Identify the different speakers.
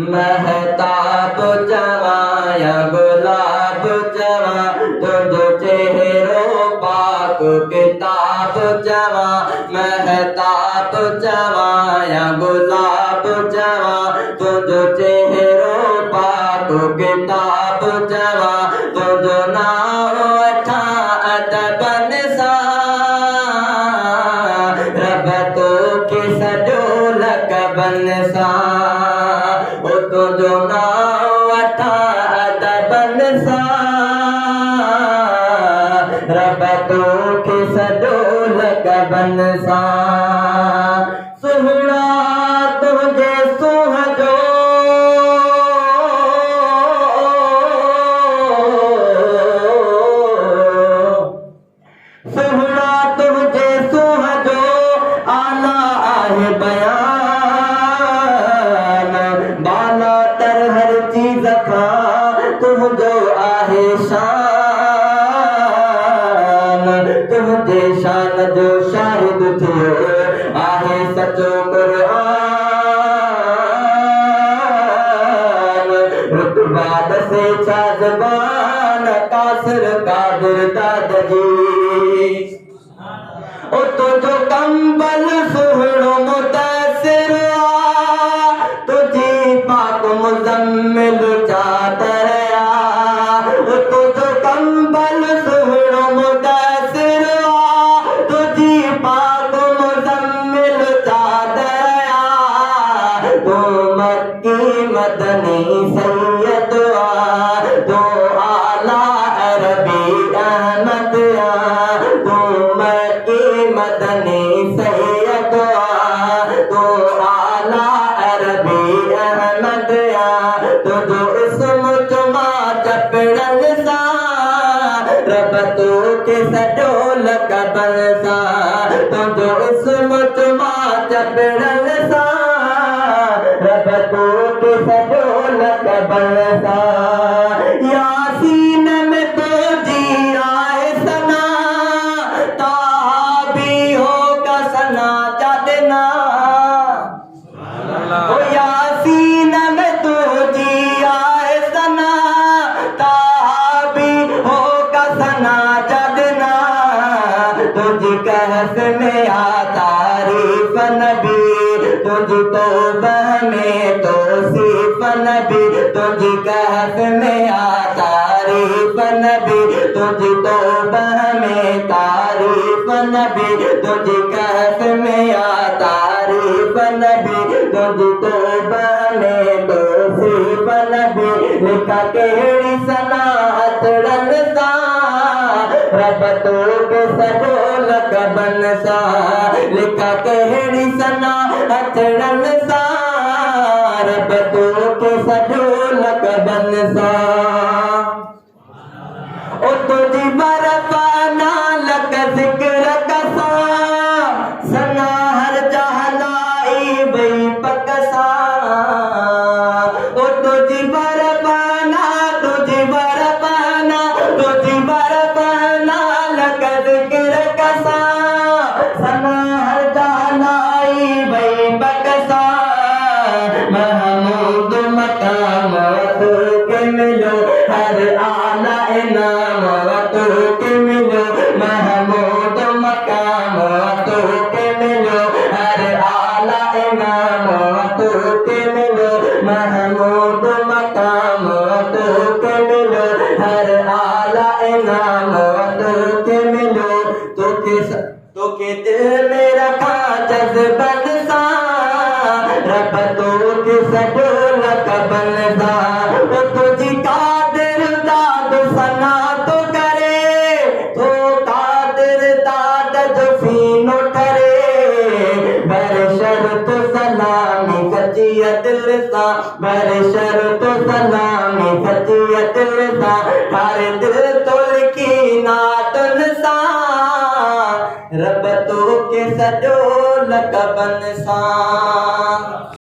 Speaker 1: महताब जवाया गुलाब जवा तुझ चेहरो पाक किताब जवा। महताब जवाया गुलाब जवा तुझ चेहरो पाक किताब जवा। तुझ नाओ अठा अदबन सा रब तो के सजो लकबन सा। तुझो नाओ अठा अदबन सा रब तो के सजो लकबन सा। सुहड़ा तुझे सुहजो सुहड़ा तुझे सुहजो आला आहे बयान। बाला तर हर चीज खा तुझो आहे शान। तुझे शान जो शाहिद थियो आहे सचो कुरान। रुतबा दसे छा ज़बान कासिर कादिर दादजी। ओ तुझो कंबल सुहणो मुतासिर आ तुझी पाक मुज़म्मिल चादर आ। ओ तुझो कंबल सुहणो मुतासिर आ तुझी पाक मुज़म्मिल चादर आ। तू मक्की मदनी सैयद आ तू आला अरबी अहमद आ। तू मक्की मदनी सैयद आ तू आला अरबी अहमद आ। तुझो इसम चुमा चपड़न सा रब तो के सजो लकबन सा। तुझो इसम चुमा चपड़न सा रब तो के सजो लकबन सा। यासीन में तो जी आए सना ताबी होगा सना जादना। ओ यासीन में तो जी आए सना ताबी होगा सना जादना। तुझी कहफ में आ तारीफ नबी तुझी तौबह में तौसीफ नबी। तुझी कहफ में आ तारीफ नबी तुझी तौबह में तारीफ नबी। तुझी कहफ में आ तारीफ नबी तुझी तौबह में तौसीफ नबी। लिखा केड़ी सनात रन सा रब तो के सजो लकबन सा। लिखा केड़ी सनात रन सा रब तो के सजो लकबन सा। ओ तुझी बरफा नालक जिक्र कसा सना हर जहलाई बई पकसा। ओ तुझी बरफा तुझी बरफा तुझी बरफा नालक जिक्र कसा सना हर जहलाई बई पकसा। महमूद मकाम तू के मिलो हर आला इनाम तू के मिलो। महमूद मकाम तू के मिलो हर आला इनाम तू के मिलो। महमूद मकाम तू के मिलो हर आला इनाम तू के मिलो। तो के दिल में रखा जज्बन सा रब तो के सजो लकबन सा। ओ तुझी कादिर दाद सना तो करे तो कादिर दाद जो सीनो ठरे। बर शर्त सलामी सचिया दिल सा बर शर्त सलामी सचिया दिल सा। थारे दिल तुल की नातन सा रब तो के सजो लकबन सा।